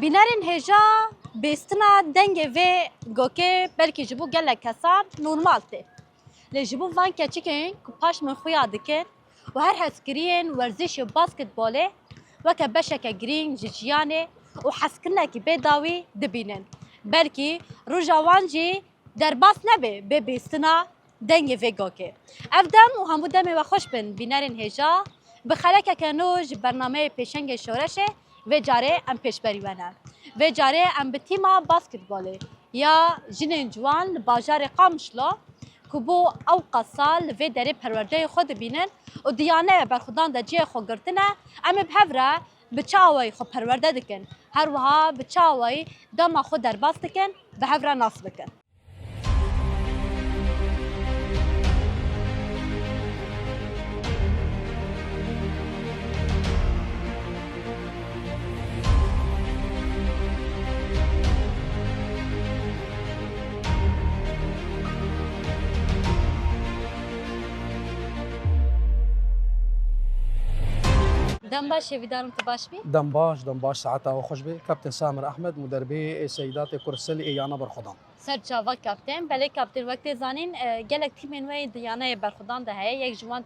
بینرین هجا بیستنا دنگ و گوکه بلکی جبو گله کسان نورمال ته. لجبو وان کچکن که پاش من خویا دکن و هر هسکرین ورزش باسکتباله و که بشک گرین جیانه و حسکنه که بداوی دبینن. بلکی روجاوانجی در باس نبه به بیستنا دنگ و گوکه. افدام و همو دم و خوش بن بینرین هجا بخلاک کنوج برنامه پیشنگ شورشه و جاره ام پیشبری ونن و جاره ام به تیما باسکتباله یا جنین جوان باجار قامشلا که بو اوقا سال و داره پرورده خود بینن و دیانه برخودان دا جه خو گرتنه ام بهوره بچاوی خو پرورده دکن هر وها بچاوی دما خود در باس دکن بهوره ناس بکن. دم باش ویدارم تو باش بی؟ دم باش ساعتها وخوش بي كابتن سامر احمد مدربي سيدات كرسل ايانا برخدان سر چاوا کاپتن بله کاپتن وقتی زانین گلک تیمن وی دیانه برخودان ده هی یک جوان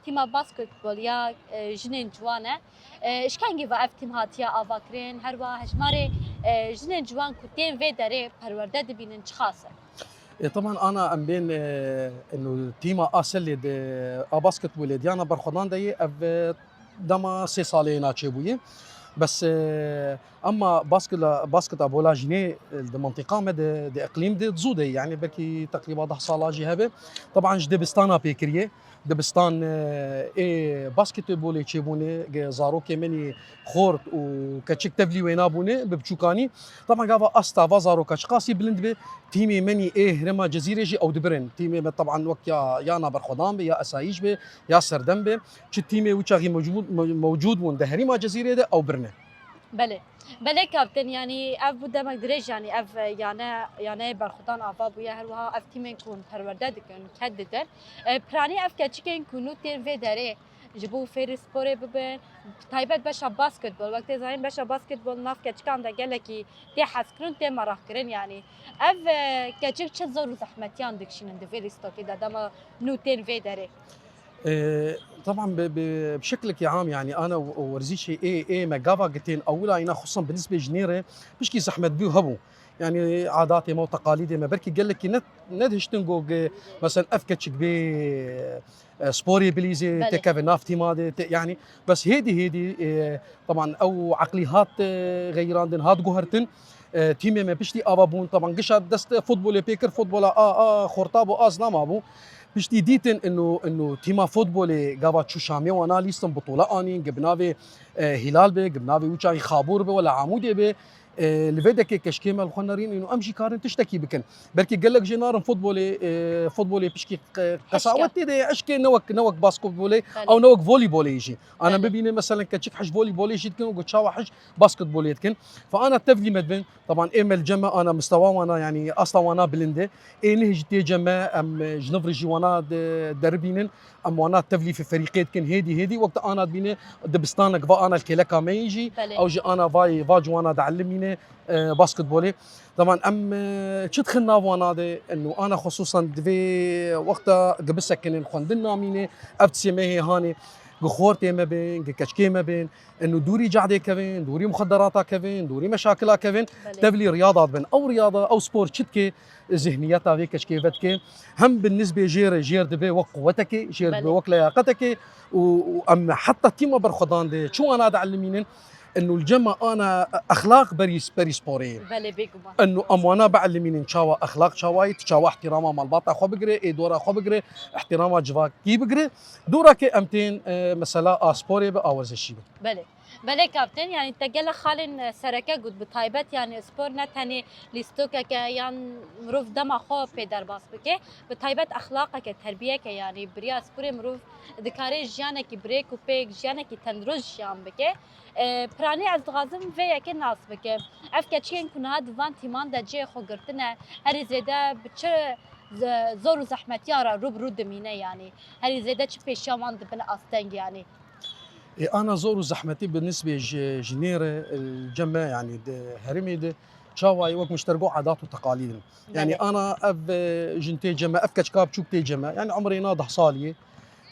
تیما باسکتبال یا جنین جوانه اشکنگی و اف تیم هاتیا آواکرین هر وا هشماره جنین جوان کتین و داره پرورده دبینن چخاصه. طبعا انا ام بين انه تيما اسل باسكتبول ديانا برخدان دي دما 3 سالين تشيبوي بس اما باسكت ابولا جني المنطقه مد دي اقليم دي تزودي يعني بركي تقريبا 10 صاله جهبه طبعا جدبستان بيكريه دبستان اي باسكت بولي تشيبوني زارو كمني خورت وكاتشك تفلي وينابوني ببچوكاني طبعا قاوا استا فازارو كاشقاسي بلند بي تيمي مني ايه رما جزيره جي او دبرن تيمي طبعا وقت يا نابر خدام بي يا اسايش بي يا سردم بي تيمي وشاغي موجود من دهري ما جزيره ده او برنه. بله کاپتن یعنی اف بوده مقدرش یعنی اف یعنی برخودان آوا بویا هر وها اف تیمن کون پرورده دکن کد ددن پرانی اف کچکن کنو تین و داره جبو فیر سپوره ببین تایبت باشا باسکتبال وقتی زاین باشا باسکتبال ناف کچکان ده گله کی تی حسکرون تی مراح کرن یعنی اف کچک چه زور زحمتیان دکشینن ده فیر استوکی ده دما نو تین و داره. طبعا بشكل عام يعني انا ورزيشي اي مقافا قتين اولا انا خصوصا بالنسبه جنيره بشكي زحمه بيو هبو يعني عاداتي مو تقاليدي ما بركي قال لك ندهش تنقو مثلا افكتشك بي سبوري بليزي تكافي نافتي مادي يعني بس هيدي طبعا او عقليات غيران دن هاد جوهرتن تيمي ما بشتي ابابون طبعا قشا دست فوتبول بيكر فوتبول خورتابو ازنا مابو بشتي ديتن انه تيما فوتبولي قاوا تشو شامي وانا ليستن بطوله اني جبناوي هلال بي جبناوي وشاي خابور بي ولا عمودي بي لفيدك كشكيما الخنارين انه امشي كارن تشتكي بكن بركي قال لك جينار فوتبولي بشكي قساوتي دي اشكي نوك باسكتبولي او نوك فولي بولي يجي انا ببيني مثلا كتشك حش فولي بولي يجي تكن وقتشاوا حش باسكتبولي تكن فانا تفلي مدبن طبعا ايمل جما انا مستوى وانا يعني اصلا وانا بلنده اي نهج تي جما ام جنفرجي وانا دربينن ام وانا تفلي في فريقين كن هيدي وقت انا بيني دبستانك فا انا الكيلكا ما يجي او جي انا فاج وانا دعلميني باسكتبولي طبعا ام تدخلنا وانا دي انه انا خصوصا في وقتها قبل كن خندنا ميني ابتسي ماهي هاني خورتي ما بين كشكي ما بين انه دوري جعدي كفين دوري مخدراتها كفين دوري مشاكلها كفين تبلي رياضات بين او رياضه او سبورت شتكي ذهنيتها هيك كيفتك هم بالنسبه جير دبي وقوتك جير دبي وق لياقتك وام حتى تيما برخدان دي شو انا ادعلمين انه الجمع انا اخلاق بريس بوري انه اموانا بعلمين ان شاء اخلاق شوايت شوا احترامها مال باطا خو بقري اي دورا خو بقري احترامها جفا كي بقري دورا كي امتين مثلا سبوري او ورزشي بله کاپتن یعنی تگل خالن سرکه گود بتایبت یعنی سپور نتنی لیستوکه که یعنی مروف دم خو پیدر باس بکه بتایبت اخلاقه که تربیه که یعنی بریا سپور مروف دکاره جیانه کی بریک و پیک جیانه کی تندرست جیان بکه پرانی از غازم و یکی ناس بکه افکه چین کنه دوان تیمان دا جه خو گرتنه هری زیده بچه زور و زحمتیارا روب رو دمینه یعنی هری زیده چه پیشامان دبن آستنگ یعنی انا زور زحمتي بالنسبه جنيره الجمع يعني هرمي شاواي وقت مشترقوا عادات وتقاليد يعني بله انا اف جنتي جمع اف كشكاب شو بتي جمع يعني عمري ناضح صالي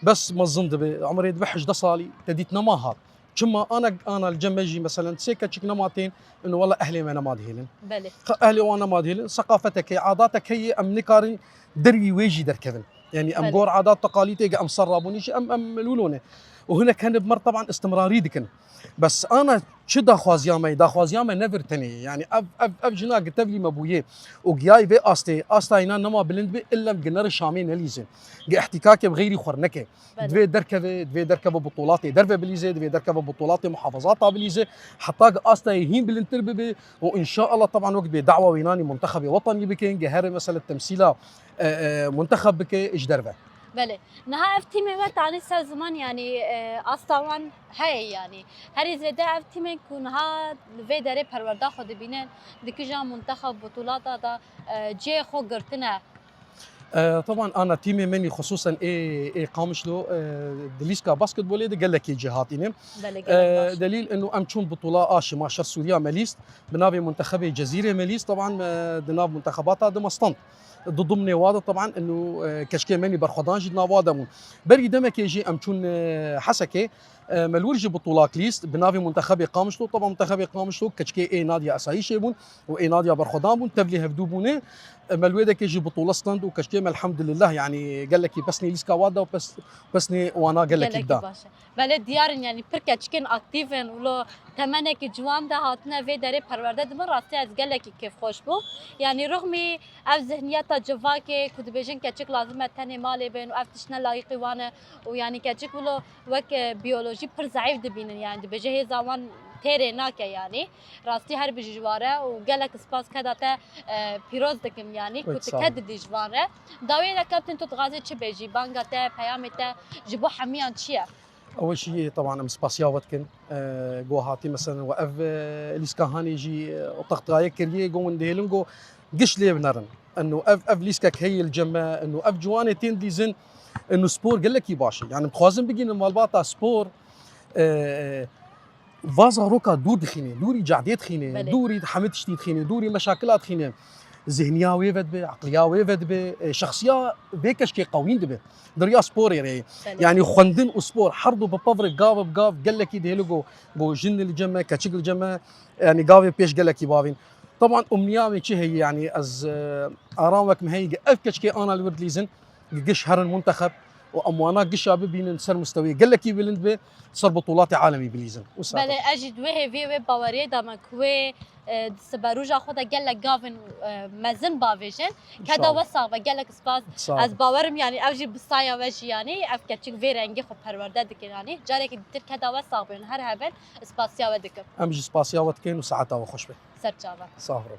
بس ما الزند عمري دبحش ده صالي تديت نماها كما انا الجمجي مثلا سيكا تشيك نماتين انه والله اهلي ما نماد هيلن بله اهلي وانا ماد هيلن ثقافتك هي عاداتك هي ام نكارن دري ويجي دركبن يعني ام بله جور عادات تقاليد ام صرابوني ام لولونه وهنا كان بمر طبعا استمراري دكن بس انا شدا خوازيامي دا خوازيامي نفر تاني يعني اف جنا قلت لي مبويه وجاي في استاينا نما بلند بي الا بجنر الشامي نليزه احتكاك بغيري خورنكه بله دفي دركب بطولات درفه بليزه دفي دركب بطولات محافظات بليزه حتى استايهين بالانتربه وان شاء الله طبعا وقت بدعوه ويناني منتخب وطني بكين جهر مثلا التمثيله منتخب بكي ايش درفه بله نها افتي ما تعني سر زمان يعني اصلا هي يعني هر زده افتي من كونها في داره پرورده خود بینن دکجا منتخب بطولات دا جي خو گرتنه طبعا انا تيمي مني خصوصا اي قامش له دليسكا باسكت بولي قال لك جهاتين بله گلک باش دليل انه امشون بطوله ما شر سوريا ماليست بنابي منتخب الجزيره ماليست طبعا دناب منتخباتها دمستان ضمن نوادة طبعا انه كشكي مني برخدان جد نوادة بري دمك يجي امشون حسكي ملورج بطولات ليست بنافي منتخب قامشلو طبعا منتخب قامشلو كشكي اي نادي اسايي شيبون واي نادي برخدان بون تبلي هفدوبونه ملويدا كيجي بطوله ستاند وكشكيما الحمد لله يعني قال لك بسني ليسكا وادا وبسني وانا قال لك گلک يبدا باشه بله دیارن يعني پرکه چکن اکتیفن ولو تمنه که جوان ده هاتنه في داره پرورده دمن راستی از گلک کیف خوش بو يعني رغم اف ذهنيات جوا که کد بيجن كچك لازم تنه مال بين واف تشنا لايقي وانه ويعني كچك ولو وك بيولوژي پر ضعيف دبينن يعني دبجه هي زمان تیره ناکه يعني راستي هر بجواره وقالك سباس كذا تا بيروز دكم يعني كنت كد دجواره داوي دا كابتن تتغازي تش بيجي بانغا تا بيامي تا جبو حميان تشيا اول شيء طبعا ام سباسيا واتكن جوهاتي مثلا واف ليسكا هاني يجي وطقط غايه كريه جو نديلنجو قش لي بنرن انه اف ليسكا هي الجمع انه اف جواني تين ديزن انه سبور قال لك يباشي يعني مخازن بقين المالباتا سبور فازا روكا دور دخينه دوري جعديت خينه بله دوري حمد شديد خينه دوري مشاكلات خينه ذهنيه ويفد به عقليه ويفد به شخصيه بيكش كي قوين دبه دريا سبور بله يعني خندن وسبور حرضوا ببافر قاف بقاف قال لك يدهلو جو جن الجمع كاتشيك الجمع يعني قاف بيش قال لك يبافين طبعا امنيامي شي هي يعني از ارامك مهيجه افكش كي انا الورد ليزن قش هر المنتخب واموانا قش بين نسر مستوي قال لك يبلند به صار بطولات عالمي بليزن بله اجد وه في باوري دا مكوي سباروجا خدا قالك جافن مزن بافيجن كذا وصا وقالك سباس از باورم يعني اوجي بصايا وجي يعني اف كتشك في رنگي خو پرورده دك يعني جارك دير كذا وصا بين هر هبل سباسيا ودك امجي سباسيا وتكين وساعتها وخش به سرچاوا صافرو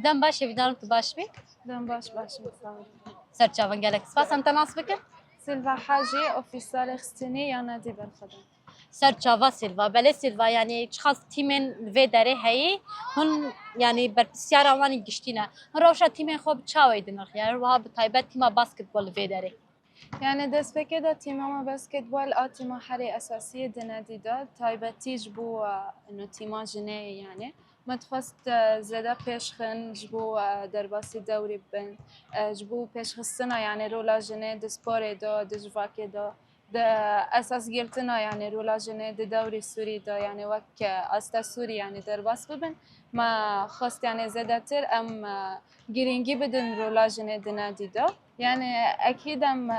دم باش بدارم تباش بي دم باش مساوي سرچاوا قالك سباس انت ناس بك سيلفا حاجي اوفيسال خستني يا نادي بالخدم سرچاوا سيلفا بله سيلفا يعني خاص تيمن في داره هي هن يعني برسيارا واني گشتينه روشا تيمن خوب چاوي دنخ يعني وها بتايبت تيما باسكت بول في داره يعني دست بكده تيما باسكت بول تيما حري أساسية دنادي دا تايبتي جبو إنه تيما جنيه يعني ما تخست زدا بيشخن جبو درباسي دوري بن جبو بيشخستنا يعني رولا جنيه دسبوري دا دجواكي دا ده أساس قلتنا يعني رولا جنيه دوري سوري دا يعني وك أستا سوري يعني درباس ببن ما خست يعني زدا تر أم جرينجي بدن رولا جنيه دنادي دا يعني أكيد أم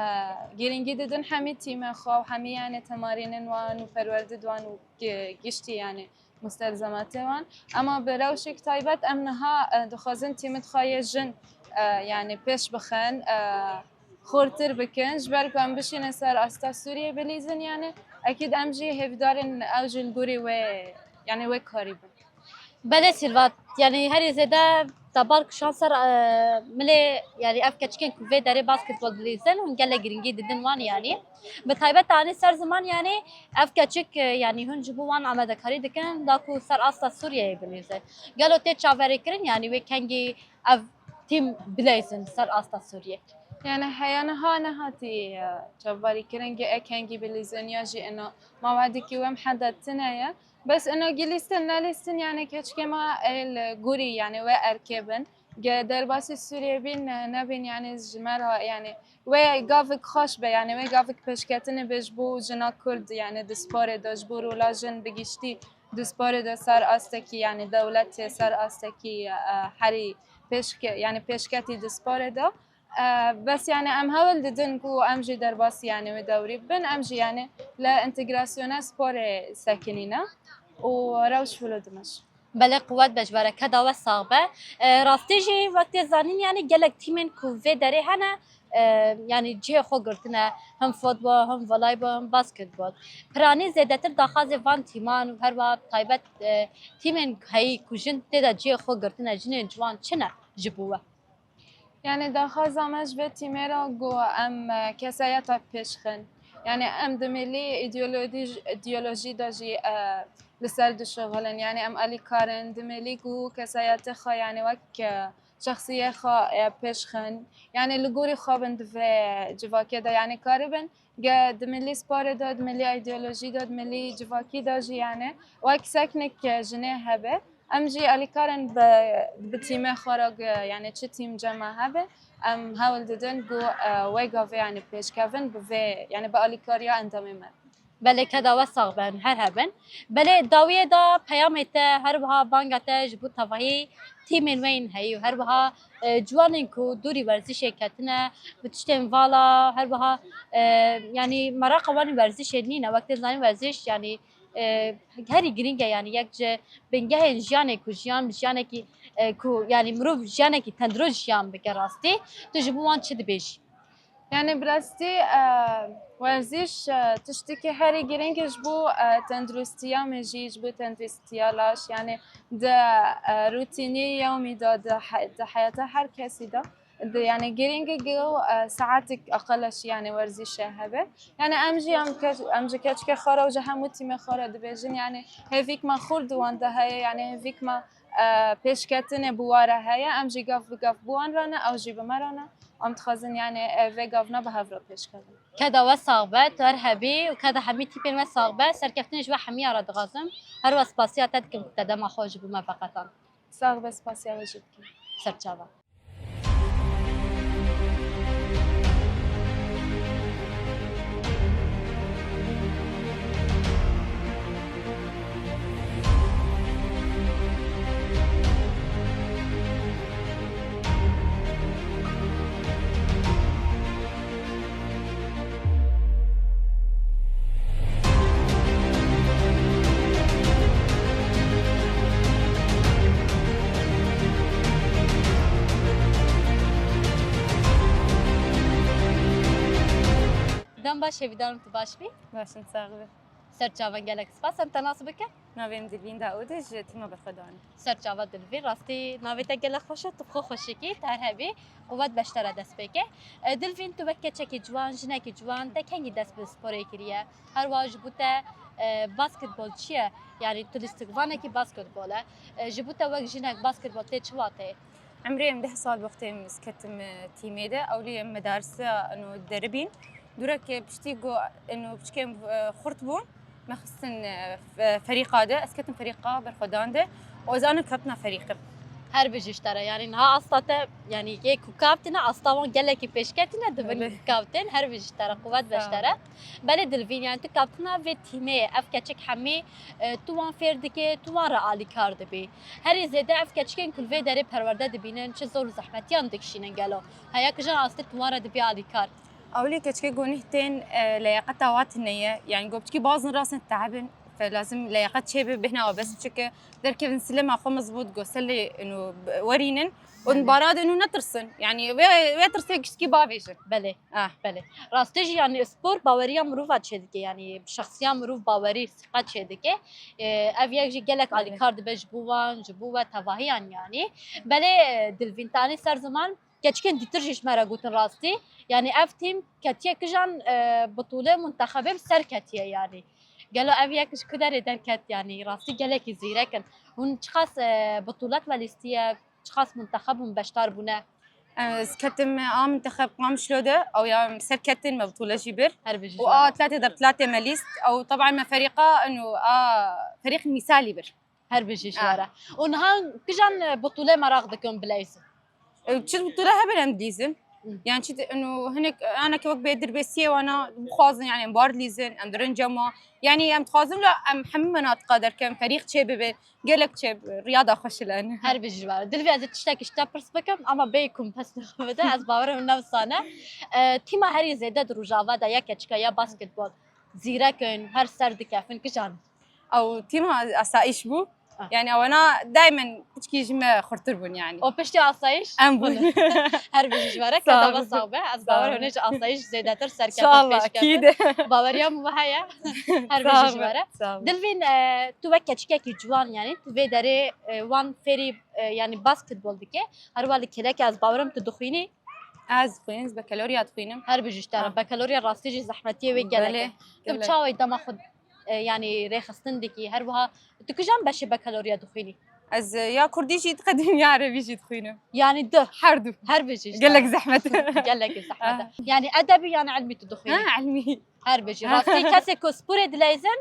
جرينجي ددن حمي تيم خو حمي يعني تمارين وان وفرورد وان وقشتي يعني مستلزمات وان أما بروشك تايبت أمنها دخازن تيم تخايجن يعني بيش بخن خورتر بكن جبر كم بشين سر أستا سوريا بليزن يعني اكيد امجي هفدارن اوج الجوري و يعني و قريبا. بله سیلوات یعنی هری زده تبارک شانسر ملی یعنی اف کچکن کوفه داره باسکتبول دلیزن و گله گرینگی دیدن وان یعنی به تایبت تانی سر زمان یعنی اف کچک یعنی هن جبو وان آماده کاری دکن داکو سر استا سوریه بلیزه گلو تی چاوری کرن یعنی وی کنگی اف تیم بلیزن سر استا سوریه يعني حيانا نهاتي جباري كرنجي اكنجي بليزونيا جي انه موعدك وم حدد تنايا بس انه جلستن نالستن يعني كما الجوري يعني واركبن درباس السوريا بين نبين يعني الجمالها يعني وقافك خشبة يعني وقافك بشكتن بجبو جنا كرد يعني دسبوري دجبو رولاجن بجشتي دسبوري دا سر استكي يعني دولتي سر استكي حري بشك يعني بشكتي دسبوري دا بس يعني ام هول ددن كو امجي درباس يعني ودوري بن امجي يعني لا انتجراسيون سبور ساكنينا وروش فلو دمش بله قوت بجواره کدا و صعبه راستی جی وقتی زنین یعنی گلک تیمن کوفه داره هنه یعنی جه خو گرتنه هم فوتبال هم والیبال هم باسکتبال پرانی زیادتر داخاز وان تیمان و هر وقت تایبت تیمن هایی کوجن تدا جه خو گرتنه جنین جوان چنه جبوه يعني داخل زمج به تیمرا گو ام کسایت پیشخن يعني ام دملي ایدئولوژی داجی لسر دشغلن يعني ام الی کارن دملي گو کسایت خا يعني وک شخصية خا پیشخن يعني لجوري خابن دفع جواكي دا يعني كاربن جا دملي سبار دا دملي ایدئولوژی دا دملي جواكي داجي يعني وك سكنك جنيه هبه امجي الی کارن به تیم خارج يعني چه تیم جمع هبه ام هاول ددن گو ویگاوه يعني پیش کردن به يعني به الی کاریا انجام من بله کدا و صعبن هر هبن بله داویه دا پیامت هر بها بانگته جبو توهی تیمن وین هی و هر بها جوانین کو دوری ورزش کتنه بتشتن والا هر بها يعني مراقبه ورزش نینه وقت زنی ورزش يعني هری گرینگه يعني یک جه بنگه جیانه کو جیانه کی کو يعني مروف جیانه کی تندرو جیان بگه راستی تو جبو وان چه دبیش يعني براستي ورزش تشتكي هاري جرينج جبو تندرستيا مجي جبو تندرستيا لاش يعني ده روتيني يومي ده حياتها هر كسي ده يعني جرينج جو ساعاتك أقلش يعني ورزش هبه يعني أمجي كاتش كخارة وجه هموتي مخارة دبيجن يعني هيفيك ما خورد وان ده هي يعني هيفيك ما پیشکتن بواره هیا امجی گاف بوان رانه او جیب مرانه ام تخازن يعني في گافنا به هفرا پیشکتن كذا وصعبة ترهبي وكذا حمي تيبين وصعبة سركفتني جوا حمي على دغازم هر وسباسيا تدكم تدم خوج بما فقطا ساغ بس باسيا وجدكم سرچاوا دم باش هیدارم تو باش بی باشن ساغبه سرچاوا گلک سپاس ام تناسب که ناویم دلوین داودش تیما بخدان سرچاوا دلوی راستی ناویتا گلک خوشه تو خو خوشکی ترهبی قوت بشتره دست بکه دلوین تو بکه چکی جوان جنکی جوان تا کنگی دست به سپوره کریه هر واج بوده باسکتبول چیه يعني تلستقفانه كي باسكتبوله جبوتا وقت جنك باسكتبول تشواته عمري 10 سال وقتي مسكتم تيميده او لي مدارس انه دربين درك بشتيقو انه بشكم خرطبون ما خصن فريق هذا اسكتم فريقه برخدان ده وزانا كابتنا فريق هر بجيش ترى يعني نها أصلا يعني كي كابتن أصلا قال لك بيشكتنا دبل كابتن هر بجيش ترى قوات بشترى بلد الفين يعني تو كابتنا في تيمي أفكتشك حمي توان فردك توان رألي كارد بي هر زيادة أفكتشكين كل في داري برورده دبينن چه زور زحمتيان دكشينن قالوا هيا كجان أصلا توان رد بي علي كارد أولي كتشكي قوني هتين لياقة وات النية يعني قبتكي بازن راسن تعبن فلازم لياقت شيء بهنا وبس بشكل دركب نسلم اخو مزبوط قوسلي انه ورينن ونباراد انه نترسن يعني ويترسن كشكي بافيش بله بله راستش يعني سپور باوریا مروفات شد که یعنی شخصیا مروف باوری ثقت شد که اف یک جی گلک علی کارد بج بوان جبوه تواهیان yani بله دلوینتانی سر زمان keçken ditirjiş mera gutin rastî yani ev tîm ketiye kijan butûle muntaxebê ser ketiye yani gelo ev yek ji ku derê derket yani rastî gelekî zîrekin hûn çiqas butûlet velîstiye çiqas muntaxeb hûn beşdar bûne كتم منتخب قام شلوده او يا سركتن ما بطوله جبر her bir ثلاثه ضرب ثلاثه ماليست او طبعا ما فريقه انه فريق مثالي بر her bir jwara û niha kijan butûle merak dikin bileysin شو بطوله هبل ام ديزن يعني شت انه هناك انا كوك بيدر بسيه وانا مخازن يعني مبارد ليزن ام درنجما يعني ام تخازن لا ام حمنات قادر كم فريق شباب قال لك شب رياضه خوش الان her bir jwara dilvê ez tiştek işte pirs bikim ama bêkum pes nixwede ez bawerim nefsane tîma herî zêde di rojava da ya keçika ya basketbol zîrekin her ser dikefin kijan او تيما اسايش بو يعني او انا دائما تشكي جمع خرطربون يعني o piştî asayiş ام بون her bir jwara ketaba sabe ez bawerim ne asayiş zêdetir ان شاء الله serkefin اكيد باوریا mı heye her bir jwara dilvên tu ve keçikekî ciwan yani tu vê derê wan ferî yani basketbol dike her wali kelek ez bawerim tu dixwînî از خوينز بكالوريات خوينم her bir jiştara bakalorya rastî jî zehmetiye wê gelek tu çawê dema xwe yani rêxistin dikî her wiha tu kijan beşê bakalorya dixwînî از يا كردي جيت قديم يا عربي جيت خوينم yani du حردو her bir jî قال لك زحمه gelek zehmete yani edebi yani ilmî tu dixwînî علمي her bir jî rastî kesê ku sporê dileyzin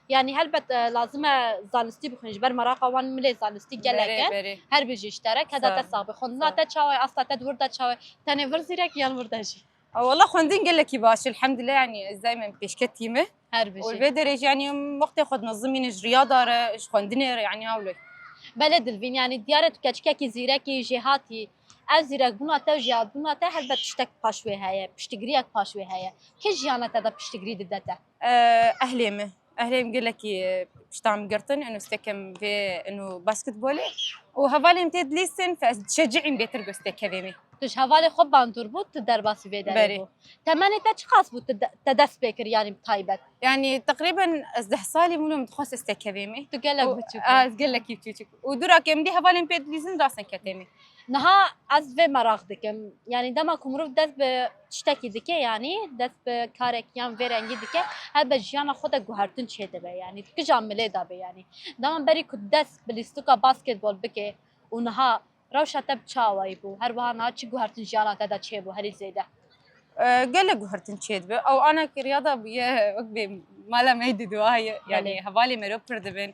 yani helbet lazim e zanistî bixwînî ji ber meraqa wan milê zanistî gelek e her bir jî işterek heda te sabî xwendina te çawê asta te wir de çawê tenê vir zîrek yan wir de jî والله خوندين قال لك باش الحمد لله يعني دائما بيشكت تيمه her bir jî والبدرج يعني وقت ياخذ نظمين رياضه ايش خوندين يعني هاولي بله دلوین یعنی دیاره تو کچککی زیرکی جهاتی از زیرک بنا تا جهات بنا تا هلبت تشتک پاشوی هیا پشتگریک پاشوی هیا که جیانه تا پشتگری ددته اهلي قال لك باش تعمل قرطن انه استكم في انه باسكت بولي وهفالي متد ليسن فتشجعين بيتر قستكمي توش حوالی خوب باندور بود تو در باسی ویداری بود تمنی تا چه خاص بود تدست بکر یعنی بتایبت يعني تقريبا 10 صالي منو متخصص استكمي تو گلک بچو قال لك يبتشك ودورا كم دي هفالي متد ليسن راسن كتمي نها از و مراغ دکم یعنی دما کمرو دست به تشتکی دکه یعنی دست به کارکیان و رنگی دکه هر به جیان خود گوهرتون چه ده یعنی تو که جامله دا به یعنی دما بری کد دست بلیستوکا باسکتبول بکه اونها روش تب چاوی بو هر وها نه چی گوهرتون جیانا تا چه بو هری زیده قال لك گوهرتون چه ده او انا كرياضه بيه وقبي مالا ما يددوا هاي يعني هفالي مرو بردبن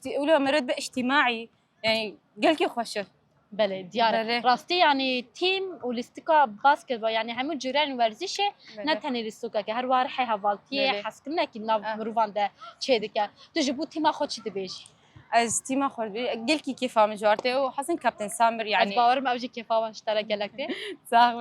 اولو مرد باجتماعي يعني قال لك خوشه بله دیاره راستی یعنی تیم و لیستیکا باسکتبال یعنی همون جوران ورزشه نه تنی لیستیکا که هر وار حی حوالتیه حس کنه که ناو مروان ده چه دکه تو جبو تیم خود چی دبیجی از تیم خود قال کی کیف مجارته و حسن كابتن سامر يعني از باورم اوجی کیفا اشترك گلکته صح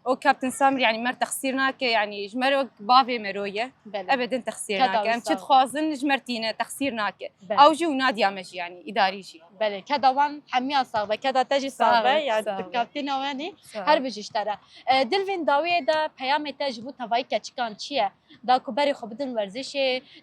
او كابتن سامر يعني مر تخسيرناك يعني جمرك بافي مرويه ابدا تخسيرناك ام تشد خوازن جمرتينا تخسيرناك او جو نادي مش يعني اداري شيء بله كذا وان حميه صعبه كذا تجي صعبه يعني كابتن واني هر بيجي اشترى دلوین داوی دا پیام تجبو توای کچکان چیه دا کو بری خو بدن ورزش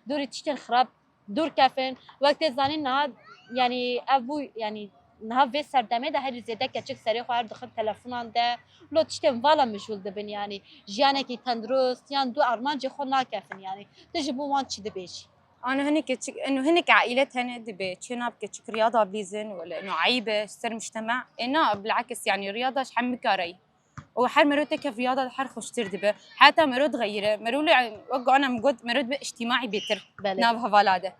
دوری تشتن خراب دور کفن وقت زانی نه یعنی ابو یعنی نه و سردمه ده هر زیاده کچک سری خو هر دخل تلفنان ده لو تشتن والا مشغول دبن يعني جیانه کی تندرست یان دو ارمان جه خو ناکفن يعني تجبو وان چی دبیش انا هنيك انه هنيك عائلتها دبي تشناب كتشك رياضه بيزن ولا انه عيبه سر مجتمع انه بالعكس يعني رياضه شحمك راي وحر مرود كيف رياضه حر خوش تردبه حتى مرود غيره مرول يعني وقع انا مقود مرود اجتماعي بيتر ناب هفالاده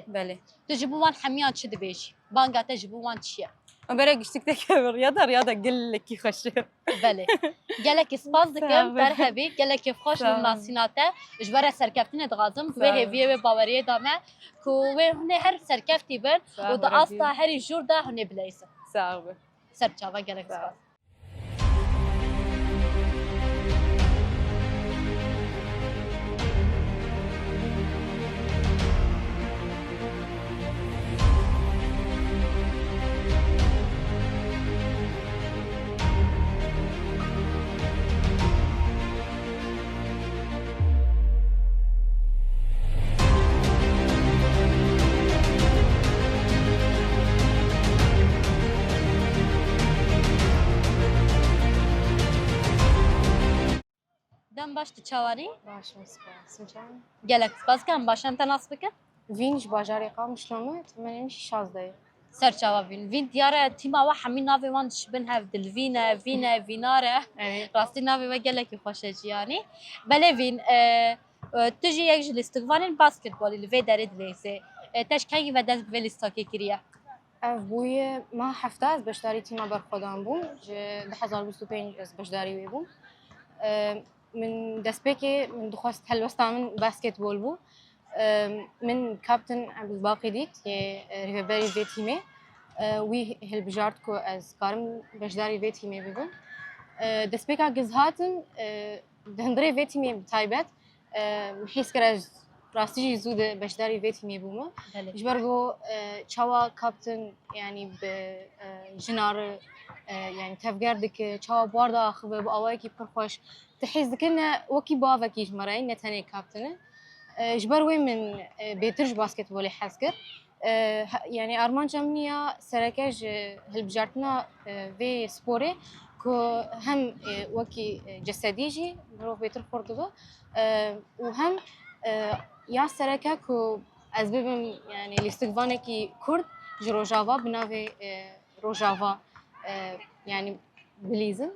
بله تجيبوا وان حميان شد بيجي بانغا تجيبوا وان تشيا وبرق اشتكتك رياضه قل لك يخش بله قالك سباز دكم برهبي قالك كيف خوش الناسيناته اجبر سركفتين دغازم و هيفيه و باوريه دامه كو هنا هر سركفتي بن ودا اصلا هر جور ده هنا بلايس صعب سرچاوا قالك سباز Em baş çavarî باشم سپاس جان gelek spas kan başan te nas bike وینج باجاری قام شلومه تمنیش 16 serçava vîn vîn diyare tîma we hemî navê wan dişibin hev dilvîne vîne vînare evet rastî navê we gelekî xweş e jiyanî belê vîn tu jî yek ji lîstikvanên basketbolê li vê derê dilêzê teşkengî ve dest bi vê lîstakê kiriye اف بوی ما هفته از بشداری تیما برخودم بوم جه 2025 از بشداری وی بوم من دست بکی من دخواست هلوستا من باسکتبول بو من كابتن عبد الباقي ديت ريفري في تيمي وي هالبجارت كو از كارم بشداري في تيمي بيبو دست بكا جزهاتن دهندري في تيمي بتايبت محيس كراج راستي زود بشداري في تيمي بوما belê جبرگو چاوا کاپتن یعنی به جنار یعنی تفگرد که چاوا بارد آخوه با آوایی که پرخوش تحیز دکنه وکی باوه کیش مرای نتنی کاپتنه جبروی من بیترج باسکتبولی حس کرد یعنی آرمان جمنیا سرکش هلبجارتنا وی سپوره که هم وکی جسدی جی برو بیتر خورده با و هم یا سرکه که از ببین یعنی لیستگوانه کی کرد جروجاوا بناوی روجاوا یعنی بلیزن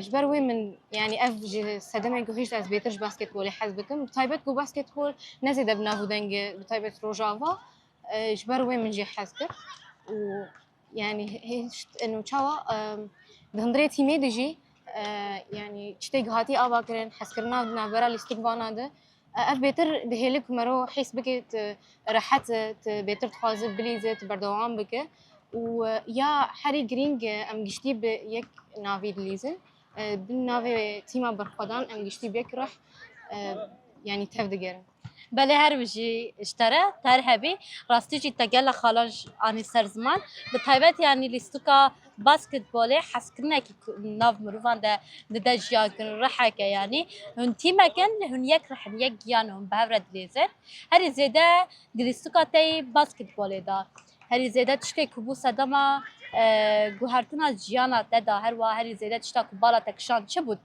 جبر وی من یعنی اف صدمه گوهیش از بیترش باسکتبولی حزب بکم بتایبت گو باسکتبول نزیده بناو دنگ بتایبت روجاوا جبر وی من جی حزب کرد و یعنی هیچ انو چاوا دهندره تیمی دیجی یعنی چته گهاتی آبا کرن حس کرنا نابرا لیستگوانا ده اف بيتر دهيلك مرو حيس بكت راحت بيتر تخازب بليزت بردوام بك ويا حري جرينج ام جشتي بيك نافي دليزن بالنافي تيما برخدان ام جشتي بيك راح يعني تفدقر belê her bijî iştere ter hebî rastî jî te gelek xalaj anî ser ziman bi taybet yanî lîstika basketbolê hezkirinekî nav mirovan de dide jiyankirin riheke yanî hûn tîmekin hûn yek rihin yek giyan hûn bi hev re dilêzin herî zêde di lîstika te yê basketbolê da herî zêde tiştê ku bû sedema guhertina jiyana te da her wa herî zêde tişta ku bala te kişand çi bû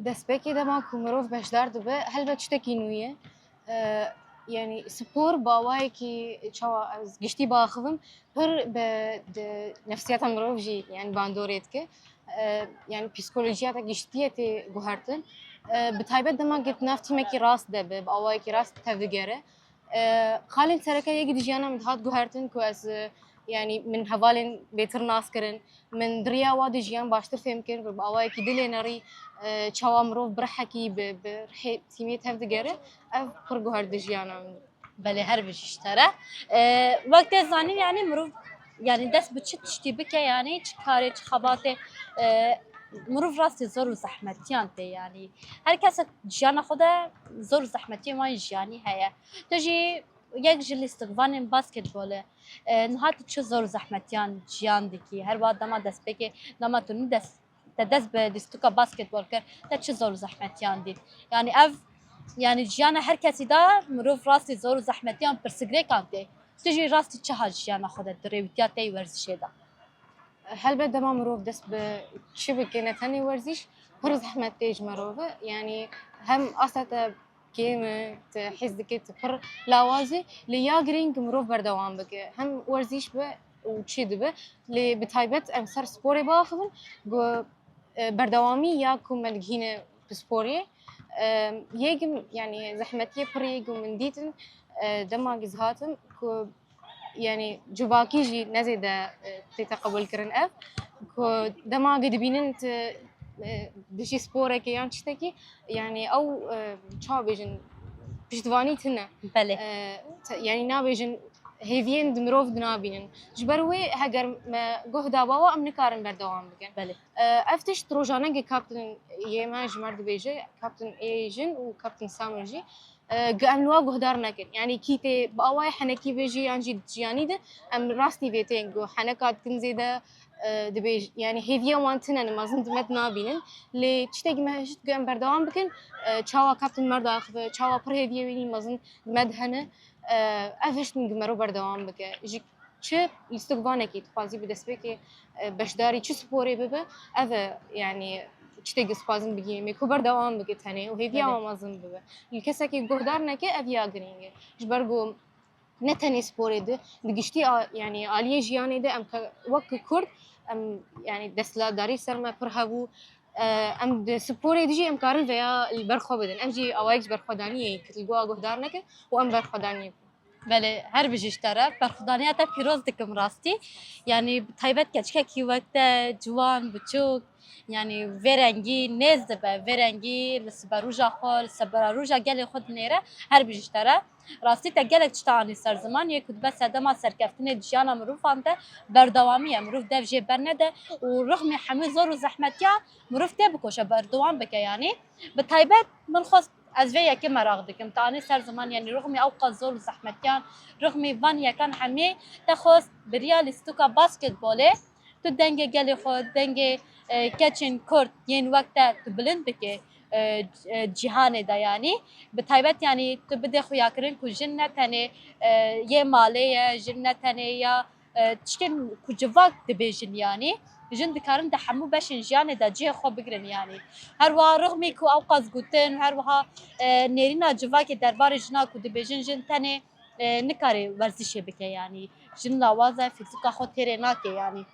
دست بکی دما کومروف بهشدار دبه هلبت شتکی نویه يعني سپور باوای کی چوا از گشتی باخوم پر به نفسیت مروف جی يعني باندوريت که يعني پسیکولوژیا تا گشتیه تی گوهرتن بتایبت دما گت نفتی مکی راست دبه باوای کی راست تفگره خالن سرکه یکی دیجانا مدهات گوهرتن کو از يعني من هوالين بيتر ناس كرن من دريا وادي جيان باشتر فهم كرن بأواي كي دلي ناري چاوا مروف برحكي برحي تيميت هف دقاره اف برگو هر دجيانا belê her bijî iştere wek te zanîn yani mirov yani dest bi çi tiştî bike yani çi karê çi xebatê mirov rastî zor û zehmetiyan tê yani her kesek jiyana xwe de zor û zehmetiyên wan jiyanî heye tu jî yek ji lîstikvanên basketbolê niha tu çi zor û zehmetiyan jiyan dikî her wa dema destpêkê dema tu nidest te dest bi lîstika basketbol kir te çi zor û zehmetiyan dît yani ev yani jiyana her kesî da mirov rastî zor û zehmetiyan pirsigirêkan tê tu jî rastî çi hat jiyana xwe de di rêwîtiya te yê werzîşê de هلبت دما مروف دست به چی بکنه نتنی ورزش پر زحمت تیج مروفه يعني هم اصلا گیم تحس دکت پر لوازه لیا گرینگ مروف بردوام بکه هم ورزش به و چی دبه لی بتایبت ام سر سپوری باخذن گو بردوامی یا کوملگینه بسپوری يجم يعني زحمتي بريق ومن ديتن دما جزهاتن كو يعني جواكي جي نزيد تتقبل كرن اف كو دما قد بينن دشي سبورة كيان تشتكي يعني او تشابيجن بجدواني تنا belê يعني نابيجن هيفين دمروف دنابينن جبروي هجر ما جهدا بابا ام نكارن بردوام بكن belê افتش تروجانا كابتن يما جمرد بيجي كابتن ايجن وكابتن سامرجي قاملوا جهدار نكن يعني كيتي باواي حنكي بيجي انجي جياني ده ام راستي بيتين جو حنكات كنزي ده دبيج يعني هيفيا وانتنا مازن دمت نابينن لي تشتاق ما هشت قام بردوام بكن تشاوا كابتن مرد اخذ تشاوا بر هيفيا ويني مازن مدهنه افشت نجمرو بردوام بك جي چه لیستگوانه کی تخوازی به دست بکی بشداری چه سپوری ببه اوه يعني تشتاق سبازم بگیریم کو بردوام بگتنه و هیویا مازم ببه الکسا کی گهدار نکه اویا گرینگه جبرگو نتني سبوري ده دقشتي يعني عالية جياني ده أم وقت كرد أم يعني دسلا داري سرما برهبو أم ده سبوري دجي أم كارن فيا البرخو بدن أم جي أوايج برخودانية كتلقوا قهدار نكه وأم برخودانية بله هر بجیش طرف برخدانیت پیروز دکم راستی یعنی تایبت کچکه کی وقت جوان بچوک یعنی ورنگی نزد به ورنگی لسبروجا خال سبروجا گل خود نیره هر بجیش طرف راستی تا گلک چتانی سر زمان یک کتبه سدما سرکفتن جیانا مروف آنده بردوامی مروف دف جه برنده و رغم همه زور و زحمتیا مروف ده بکشه بردوام بکه یعنی به تایبت من خواست از وی یکی مراغ دکم تانی سر زمان یعنی رغم اوقات زور و زحمتیان رغم وان یکان همه تخواست بریالیستوکا باسکتباله تو دنگ گلی خود دنگ کچن کرد یین وقت تو بلند بکه جهان دا یعنی به تایبت یعنی تو بده خویا کرن کو جن نتنه یه ماله یا جن نتنه یا چکن کو جواک دبیجن یعنی جن دکارن ده همو بشن جیان دا جه خوب بگرن یعنی هر وا رغمی کو اوقاز گوتن هر وا نرینا جواک دربار جنا کو دبیجن جن تنه نکاری ورزش بکه یعنی جن لوازه فیزیکا خود تیره ناکه یعنی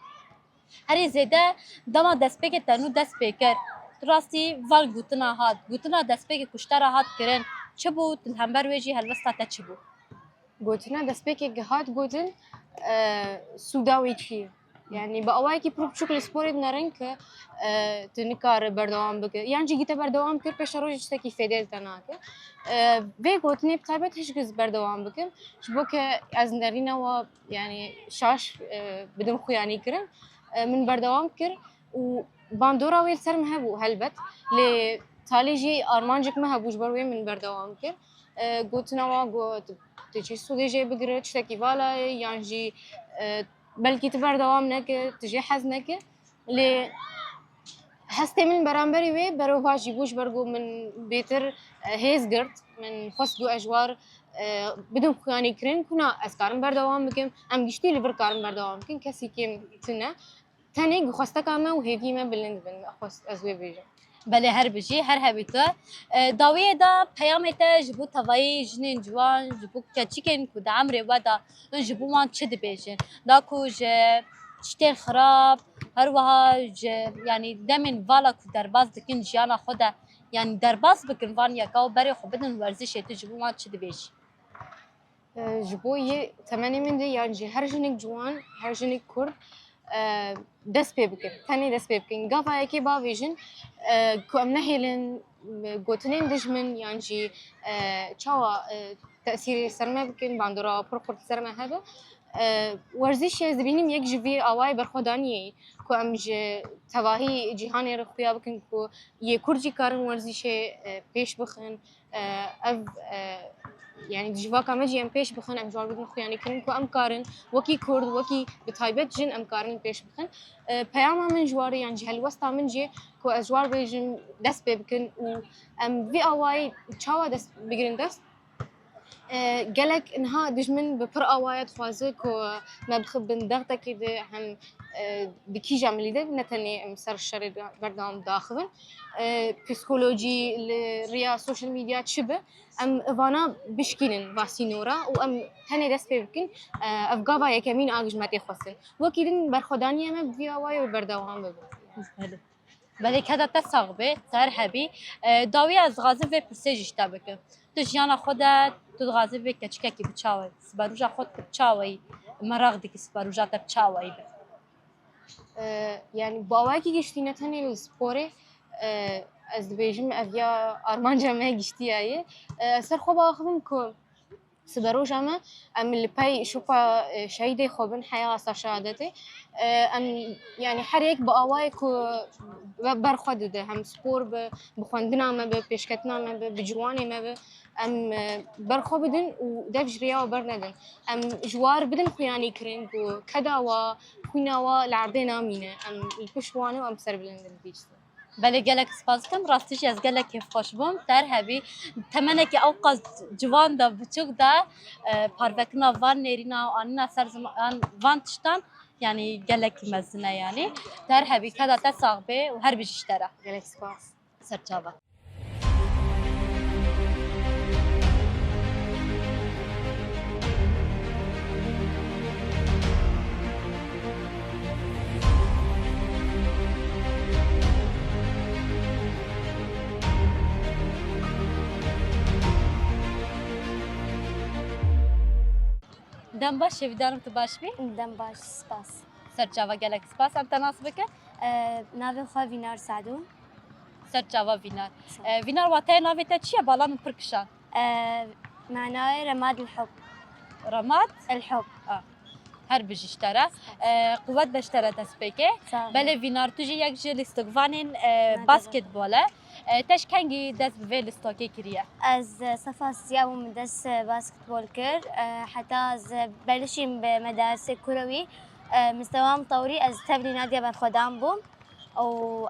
هری زیده دما دست بکه تنو دست بکر راستی وان گوتنا دست بکه کشتر هات کرن چه بود الهمبر ویجی هلوستا تا چه بود گوتنا دست بکه گهات گوتن سوداوی چیه يعني بقواي كي بروب شكل سبوري بنارن ك تنكار بردوام بك يعني جيت بردوام كر بيش روج تشتكي فيدل تناك بيقوتني بتعبت هش جز بردوام بكم شبوك از نارينا و يعني شاش بدم خو يعني كرن من بردوام كر و باندورا ويل سر مهبو هلبت ل تاليجي ارمانجك مهبوش بروي من بردوام كر قوتنا وقوت تجي سودي جي بقرا تشتكي فالا يعني جي بلكي تبر دوام نك تجي حزنك ل هستي من برامبري وي برو فاجي بوش برجو من بيتر هيز قرت من خصدو اجوار بدون خياني كرين كنا اسكارن بردوام بكم ام گشتي لبر كارن بردوام كن كسي كيم تنا تاني خسته كاما وهيفي ما بلند بن خص ازوي بيجا بله هر بجی هر هبیتا داویه دا پیامته جبو توایی جنین جوان جبو کچیکن کود عمره ودا جبو وان چه دبیجن دا کوج چتر خراب هر وها یعنی دمن والا کو درباز دکن جیانا خدا یعنی درباز بکن وان یکاو بری خو بدن ورزش تو جبو وان چه دبیج جبو يه 8 من دي يعني هر جنك جوان هر جنك كرد دست پی بکن تنی دست پی بکن گاوا یکی با ویژن کو ام نهیلن گوتنین دجمن یعنی جی چاوا تأثیر سرما بکن باندورا پر خورد سرما هذا ورزش زبینیم یک جوی آوای برخودانیه کو ام ج تواهی جهانی رخیا بکن کو یه کرجی کارن ورزش پیش بخن اف يعني دجوا كامجي ام بيش بخن ام جوار بدن خياني كرن كو ام كارن وكي كرد وكي بتايبت جن ام كارن بيش بخن بياما من جواري يعني جهل وسطا من جي كو ازوار بيجن دس بيبكن و ام في اواي تشاوا دس بيجرن دس قالك انها دجمن ببر اواي خوازه كو ما بخبن ضغطك كده هم بكي جاملي ده نتني مسار الشر بردام داخل بسيكولوجي الريا سوشيال ميديا تشبه ام افانا بشكلن باسينورا وام تاني دست بيبكن افقافا يكمين اجج ما تخصن وكيدن برخدانيه ما بفي اواي وبردوام ببو بله کدا تصاغبه سر هبی داوی از غازه و پرسیجش تابکه تو جیانا خودت تو غازه و کچکه کی بچاوی سبروجا خود بچاوی مراغ دیگه سبروجا تا بچاوی يعني باواكي قشتينا تاني السبوري از بيجم افيا ارمانجا ما قشتياي سر خوبا اخذن كو سبروجا ما ام اللي باي شوفا شايدي خوبن حياة شهادتي ام يعني حريك باواي كو برخود ده هم سبور بخوندنا ما بيشكتنا ما بجواني ما ام برخو بدن ودف جريا وبرندن ام جوار بدن خوياني كرين كو كدا و خوينا و لعردنا مينا ام البشواني وام سر بلندن بيش بله گلک سپاس کم راستش از گلک خوش بوم در هبی تمنه که اوقات جوان دا بچوک دا پاروکنا وان نرینا و آننا سر زمان وان تشتان يعني gelek mezine yani. Der hebi kada te sağbe و her bir işlere. gelek spas. Serçava. Dem baş şevidanım tu baş bi. دم باش سپاس Serçava gelek spas em te nas bike. ناوی خوا وینار سعدون Serçava vinar. Vinar wataya navê te çi ye bala min pir kişan. معناه رماد الحب Ramat الحب her bir işlere. Kuvvet beştere destpeke. صافي. Bele vinar tu jî yek ji lîstokvanên basketbole. Teşkengi dest bi vê lîstokê kiriye. از صفا سياب ومدرس باسكتبول كر حتى از بلشين بمدارس كروي مستواهم طوري از تبلي نادية برخدام بوم او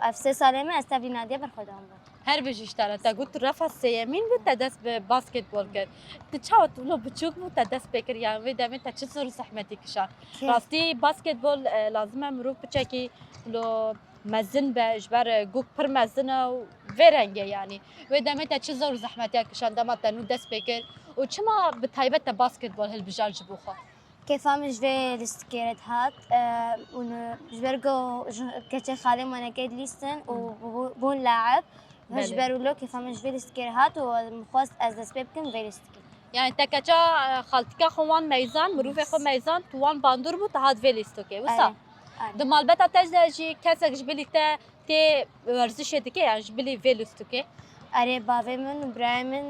افسي سالمة از تبلي نادية برخدام بوم Her bir işlere. Te gut refa seyemin bu te dest bi basketbol kir. Tu çawa tu lo biçûk bu te dest pekir yani vê demê te çi zor zehmetî kişan. Rastî basketbol lazim e mirov biçekî lo mezin be ji ber guk pir mezin e û vê rengê yani. Vê demê te çi zor zehmetiya kişan dema te nû dest pekir. û çima bi taybet te basketbol hilbijar ji bo xwe. كيف هم جبي لستكيرت هات وجبرجو كتشي خالي وانا كيد ليستن وبون لاعب بله. جبروا له كيف هم جبي لستكير هات ومخواست از دست بيبكن في لستكير Yani te keça xaltika xwe wan meyzan, mirûvê xwe meyzan, tu wan bandur bû te hat vê lîstokê. Wisa di malbeta te de jî kesek ji bilî te tê werzişê dike yani ji bilî vê lîstokê. أري بافي من وبرايم من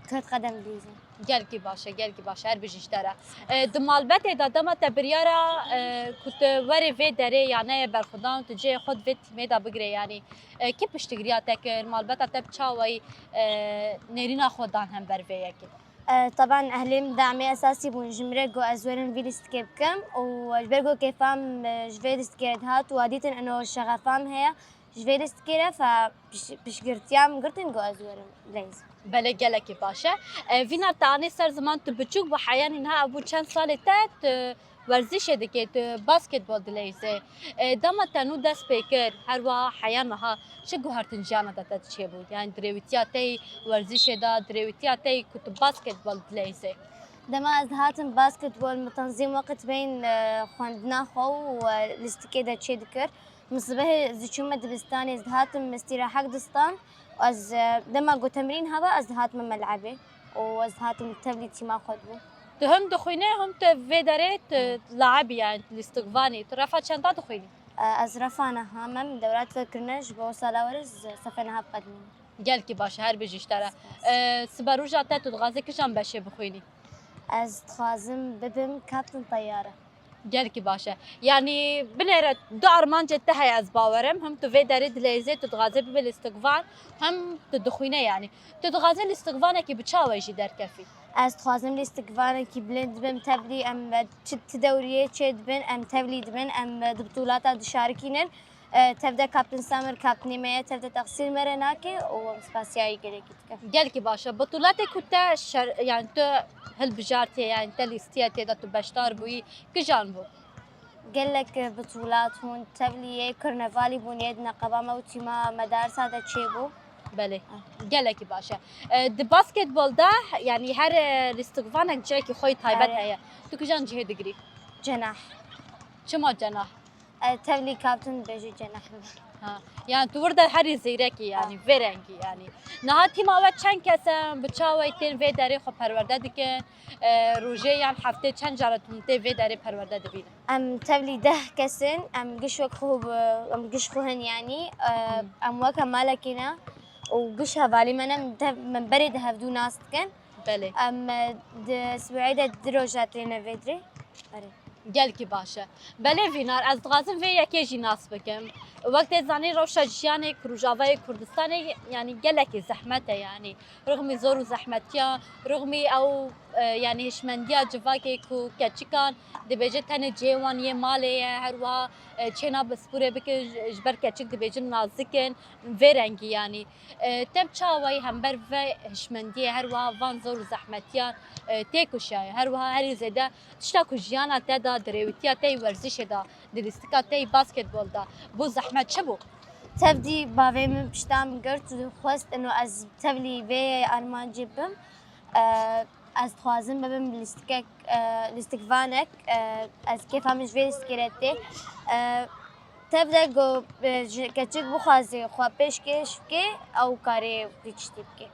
كرة قدم ديزن Gelkî baş e, gelkî baş e, her bir işlere. Di malbetê de dema te biryara ku tu werê vê derê ya neye berxwedan tu cihê xwe di vê tîmê de bigire yani. Kê piştgiriya te kir, malbeta te bi çawayî nêrîna xwe dan hem ber vê yekê. طبعا أهلي دعمي أساسي بونجمرة جو أزورن في لستكيب كم وجبرجو كيفام جفي لستكيرت هات واديتن إنه شغفام هي جفي لستكيرة فبشجرتيام قرتن جو أزورن ليز Bele gelekî baş e. Vîna te anî ser ziman tu biçûk bi heyanîn ha bû çend salê te tu werzişê dikê tu basketbol dileyîzê. Dema te nû dest pê kir her wa heyan ha çi guhertin jiyana te te çêbû. Yani dirêwîtiya te yî werzişê da dirêwîtiya te yî ku tu basketbol dileyîzê. دما از هاتن باسكتبول متنظيم وقت بين خواندنا خو ولستكي دا تشي دكر مصبه زيشومة دبستاني از هاتن مستراحة دستان از دما جو تمرين هذا از هاتن ملعبي واز هاتن تبليتي ما خدبو Tu hem dixwînî hem tu vê derê tu laebî yani tu lîstokvanî tu refa çenda dixwînî. از رفعنا هامم دورات فكرناش بو سالا ورز صفنا بقدمين Gelkî baş e, her bir işlere. Siberûja te tu dixwazî kîjan beşê bixwînî. از تخازم ببم كابتن طيارة Gelkî baş e. Yani binêre du armancê te heye ez bawerim hem tu vê derê dileyîzê tu dixwazî bibî lîstokvan hem tu dixwîne yani. Tu dixwazî lîstokvanekî bi çawe jî derkefî. از تخازم لاستقبالك كي بلند بم تبلي ام تدوريه تشد بن ام تبلي بن ام بطولات دشاركينن تبدا كابتن سامر كابتن مية تبدا تغسيل مرناكي وسباسياي كده Gelkî baş e. Bitulatê ku te yani tu hilbijartiye yani te lîstiyetê de tu beşdar bûyî kîjan bû. قال لك بطولات هون تبليه كرنفالي بنيادنا قبامه وتيما مدارس هذا تشيبو Belê. Gelekî baş e. Di basketbolda yani her lîstokvanek cihekî xwe taybet heye. Tu kîjan cihê digirî? جناح Çima cenah? تبلي كابتن بيجي جناح Ha. Yani tu burada herî zêrekî yani vê rengî yani. Niha tîma we çend kesem bi çawê tên vê derê xwe perwerde dikin. Rojê yan heftê çend jara tu tê vê derê perwerde dibînin. ام تبلي ده كسن ام قش وقخو ام قش خوهن يعني ام وكا مالكنا وقش هفالي من برد هفدو ناس كان Belê. ام سبعيدة دروجات لنا فيدري برد Gelkî baş e. Belê vînar ez dixwazim vê yekê jî nas bikim. Wektê zanî rewşa jiyanê Rojavayê Kurdistanê yani gelekî zehmet e yani. Rixmî zor û zehmetiya, rixmî ew يعني هشمندیا جواکی کو کچکان دبیجه تن جوان یه ماله هر وا چنا بسپوره بک جبر کچک دبیجه نازکن و رنگی یعنی تم چاوی هم بر و هشمندی هر وا وان زور زحمتیان تیکوشای هر وا هر زده تشتا کجیانا تدا درویتیا تی ورزش دا دلیستکا تی باسکتبول دا بو زحمت چه بو تبدي بافي من بشتام قرت وخوست انه از تبلي في ارمان جبم از خوازم ببم لاستكفانك از كيف همش في سكرتي تبدا جو كتشك بخوازي خوا پیش کش که او کاری ویچتی که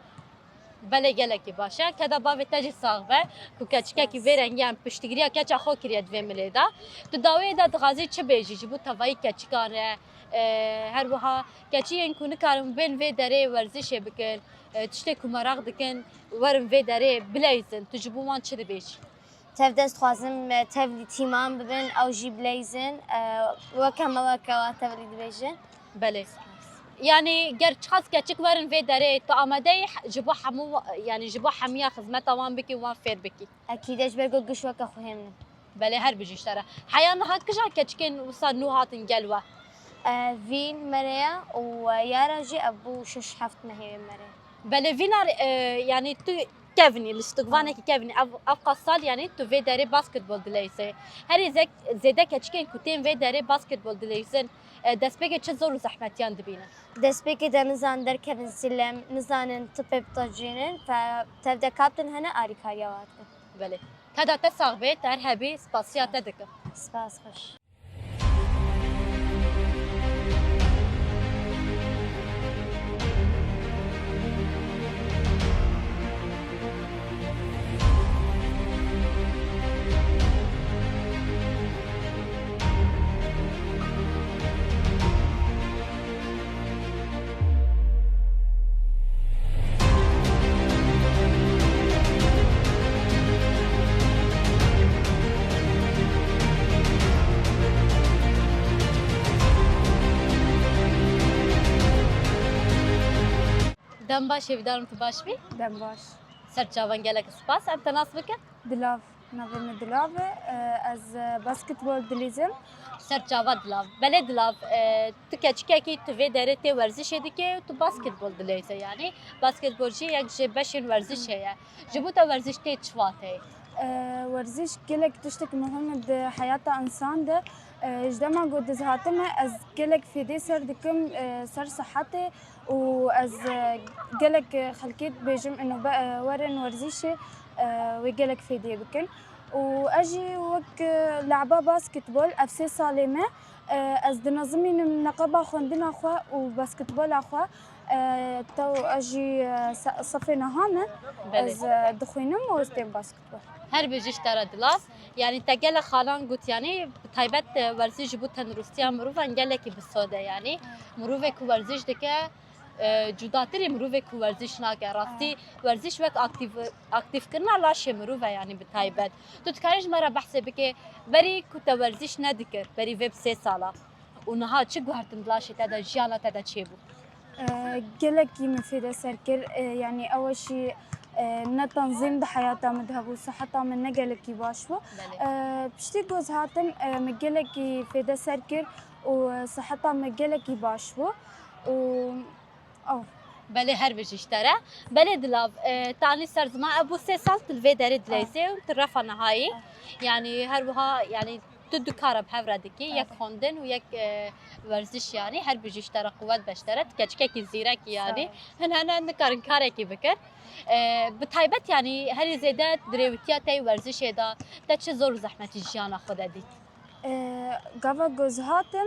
بله گلکی باشه که دا باوی تجی ساغبه که کچکه کی ورنگی هم پشتگیری کچ خو کریت و ملیدا تو داوی دا دغازی چه بیجی جبو توایی کچکانه هر وها کچی این کنه کارم بین و دره ورزش بکن تشته کمراغ دکن ورم و دره بلیزن تو جبو وان چه بیجی تبدا خوازم تبلي تيمان ببن او جي بليزن وكما تبلي دبيجن بله يعني گر خاص کچک ورن و دره تو آماده جبو حمو يعني جبو حمیا خدمت وان بکی وان فیر بکی اكيد ايش برجو قشوه كخوهمنا بله هر بجیشتره حیان ها کجا کچکن وصار نو هاتن گلوه فين مريا ويارا جي ابو شش حفت مهي مريا بله وینار يعني تو كيفني الاستقبال كي كيفني افقا سال يعني تو في داري باسكتبول دليسه هر زك زيدا كچكن كوتين في داري باسكتبول دليسن دسبيك چه زور زحمتيان دبينا دسبيك دا نزان در كيفن سلم نزان طب بطجينن فتبدا كابتن هنا اري كاريوات بله تدا تساغبه ترهبي سباسيات دك سباس خوش دم باش يفدارم تباش بي دم باش سر جوان گلك سپاس ام تناس بك دلاف نافم دلاف از باسكتبول دليزم سر جواد دلاف بله دلاف تو كچكه کی تو في داره تی ورزش دکه تو باسکتبول دلیسه يعني باسکتبول جي یک جبشن ورزش هي جبوتا ورزش تی چواته ورزش كلك تشتك مهم بحياة إنسان ده جدما قد زهاتنا از كلك في دي سر دكم سر صحتي وأز كلك خلقيت بجم إنه بقى ورن ورزيشة وكلك في دي بكن وأجي وك لعبة باسكتبول أفسي سالمة از دنظمي نقابة خوندنا أخوة وباسكتبول أخوة تو أجي صفي نهامة از دخوينم وستيم باسكتبول هر بجيش ترى دلاف يعني تقل خالان قلت يعني تايبت ورزش بو تندرستي مروفا نقلك بالسودا يعني مروفه كو ورزش دكه جداتري مروفه كو ورزش ناكه راستي ورزش وقت اكتيف كرنا لاشه مروفه يعني بتايبت تو تكارج مره بحث بك بري كو ورزش ندكر بري ويب 3 سالا ونها تشي غارتن لاشه تدا جيانا تدا تشيبو قلك مفيدة سركر يعني أول شيء نتنظيم ده حياتها مذهب وصحتها من نقلك باشوا بشتي جوز هاتن مقلك في ده سركر وصحتها مقلك باشوا و أو بله هر بجيش ترى بله دلاف تاني سرزما ابو 3 سال تلفي داري دليسه وترفع نهائي يعني هر وها يعني تدو کار بهفره دکی یک خوندن و یک ورزش يعني هر بجیش تر قوت بشترت کچکه کی زیرک يعني هن نکارن کاری کی بکر بتایبت يعني هر زیاده دریوتیا تی ورزش دا تا چه زور زحمتی جیانا خود دید قبل جوزهاتن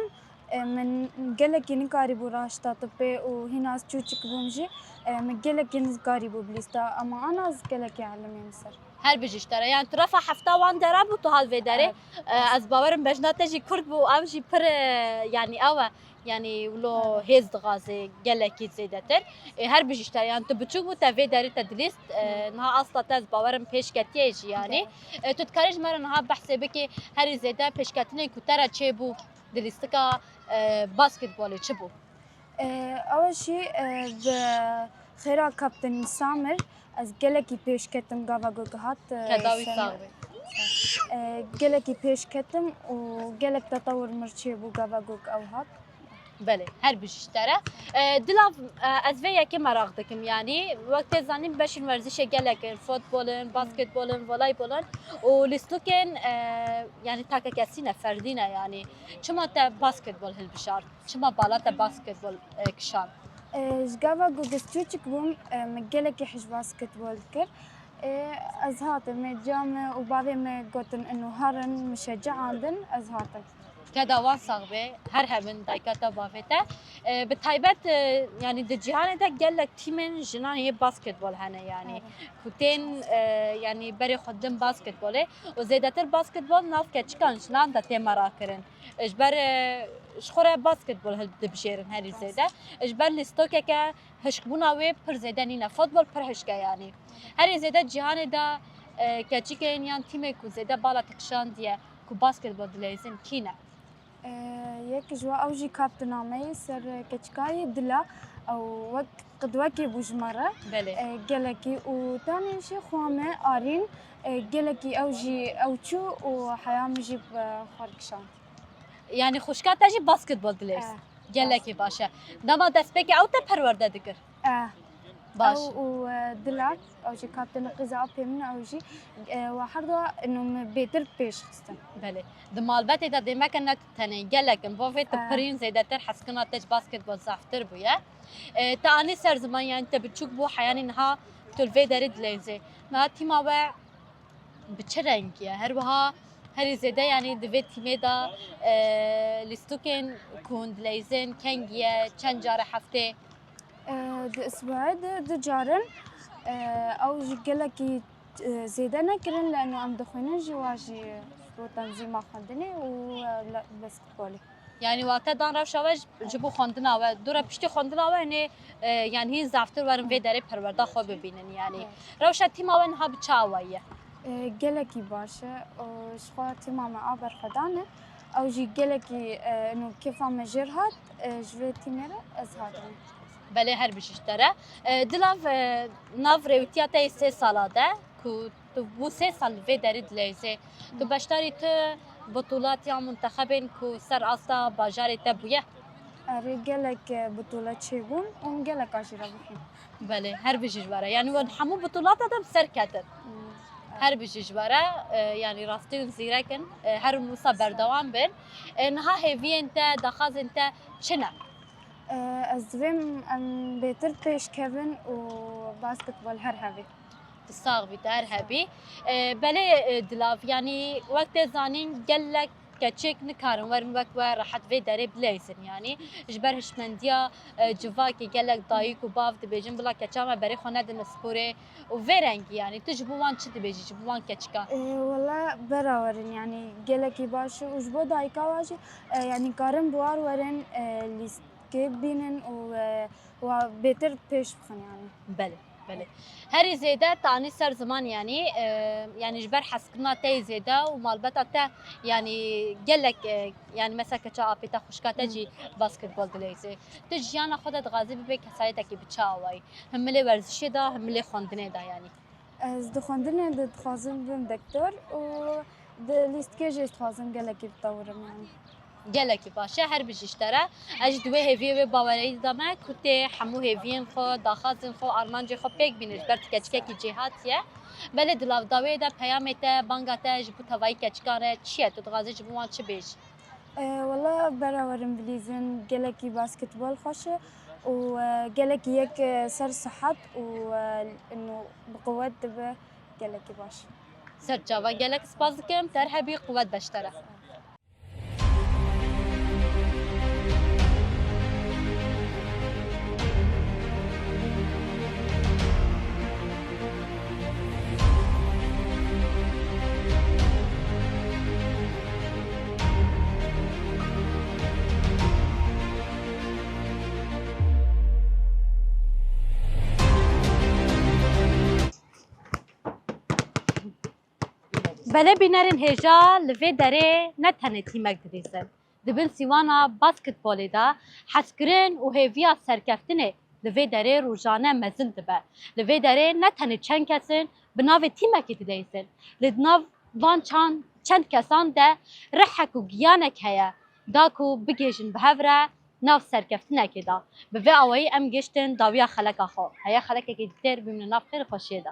من قلك نكاري براشتا طبي وهنا تشوتشك بومجي من قلك نكاري ببليستا اما انا قلك يعلمني مصر هر بجیش تره يعني ترفع حفتا وان درب و تو حال ویداره از باورم بجنا تجی کرد بو او جی پر يعني اوه يعني ولو هيز دغازي قالكي زيدتر هر بجيش ترى يعني تبتشوف متفي داري تدريس نها اصلا تاز باورم پیش کتیج يعني تتكارج مره نها بحث بك هر زيده پیش کتنه کوتره چه بو دلیستکا باسكتبول چه بو اول شيء بخيرا كابتن سامر از گلکی پیش کتم گاوا گوگ هات كداوي صاغبي گلکی پیش کتم و گلک تطور مرچی بو گاوا گوگ او هات بله هر بجشتره دلاف از وی یکی مراغ دکم یعنی وقت زنیم بشین ورزش گلکن فوتبولن باسکتبولن voleybolن و لیستوکن yani taka kesine ferdine yani çima te basketbol hil bişar çima bala te basketbol kişan جگاوا گوگ استوچک بوم مگلکی حج باسکتبول کر از هاتم جام و باوی ما گوتن انه هرن مشجع عندن از هاتم كداوان صاغبه هر همن دايكاتا بافته بتايبت يعني د جهان ده قالك تيمن جنان هي باسكتبول هنا يعني كوتين يعني بري خدم باسكتبول وزيدتر باسكتبول ناف كان جنان ده تيم مراكرن اجبر شخوره باسكتبول هل بشيرن هري زيده اجبر لستوكا هشكبونا وي پر زيدانينا فوتبول پر هشكا يعني هري زيده جهان ده كاتشيكن يعني تيمي كو زيده بالا تكشان ديه كو باسكتبول دليزن كينا یک جوا اوجی کاپتنامه سر کچکای دلا او وقت قدوکی بوجمره بله گلکی و تانیش خوامه آرین گلکی اوجی اوچو و حیام جیب خارکشان يعني خوشكات تجي باسكتبول دليس جلكي باشا دما دسبيكي او تپرورده دكر باش او دلا اوجی کاپتن قزا من اوجی و هر دو انه بهتر پیش خستن بله دمال بتي دا ديما كانت تاني جلكن بوفي تبرين زيدتر حسكنا تج باسكتبول زافتر بويا تاني سر زمان يعني انت بتشوف بو حياني انها تلفي دارد ليزي ما تيما و بچرنگيه هر وها هر زيده يعني دوی تیمه دا لیستوکن کند لیزن کنگیه چند جار هفته د اسبوع د جارن اوجی گلکی زیده نکرن لانه عم دخوینن جواجی و تنظیم خواندنی و بسکتبالی يعني وقتا دان رفت شواج جبو خواندنا و دورا پشتی خواندنا و يعني هی زافتر ورم وی داره پرورده خواه ببینن يعني روشت تیما و انها بچاویه گلکی باشه و شخوا تیما ما آبر خدانه اوجی گلکی انه کیفا مجر هات جوی تیمره از هاتن بله هر بششتره دلاف ناف رویتیاتا 3 ساله ده که تو بو 3 سال وی داری دلیزه تو بشتاری تو بطولات یا منتخبین که سر آستا باجاری تا بویه اره گلک بطولات چه بون اون گلک آجی را بخیم بله هر بجشواره يعني ون همو بطولات دم سر کتر هر بجشواره يعني راستين زيركن هر موسى بردوان بن انها هيفي انت دخاز انت شنو از ویم بهتر پیش کردن و باسکتبال هر هاوی تصاغ بتار هبي بله دلاف يعني وقت زانين قالك كتشيك نكارن ورن وقت راحت في داري بليسن يعني جبر هشمنديا جواكي قالك دايك وباف دبيجن بلا كتشاما بري خونه دن سبوري وفيرنج يعني تجبوان چه دبيجي جبوان كتشكا والله براورن يعني قالك باش وجبو دايكا واجي يعني كارن بوار ورن ليست كيف بينن وبيتر پیش بخن يعني بله بله هر زيده تاني سر زمان يعني جبر حسكنا تي زيده ومالبتا تا يعني قالك يعني مثلا كتا ابيتا خوشكاتا جي باسكتبول دليزي تجيانا خودت غازي بك حسايتك بتشاوي هم لي ورزشي دا هم لي خوندنه دا يعني از دخوندنه د خازم بم دكتور و د ليست كي جي خازم قالك بتطورم يعني گلکی باشه هر بجشتره اج دوی هیوی و باوری دامه کته همو هیوین خو داخازن خو آرمانجی خو پیک بینش بر کچکه کی جهاتیه بله دلاو داوی دا پیامته بانگاته جبو توای کچکانه چیه تو دغازی جبوان چه بیش والله براورم بليزن قالكي باسكتبول خوشه وقالكي يك سر صحت وانه بقوات دبه قالكي باش سر جاوا گلک سپاس کم ترحبی قوت بشتره بله بینرین هجا لوی داره نه تنه تیمک دریزن دبن سیوانا باسکتبولی دا حسکرین و هیویا سرکفتنه لوی دره روزانه مزن دبه لوی دره نه تنه چند کسین بناو تیمکی تدیسن لدناو وان چند کسان ده رحک و گیانک هیا داکو بگیجن به هفره ناف سرکفتنه که دا به وی آوایی ام گشتن داویا خلق آخو هیا خلقه که دیتر بیمن ناف خیلی خوشیه دا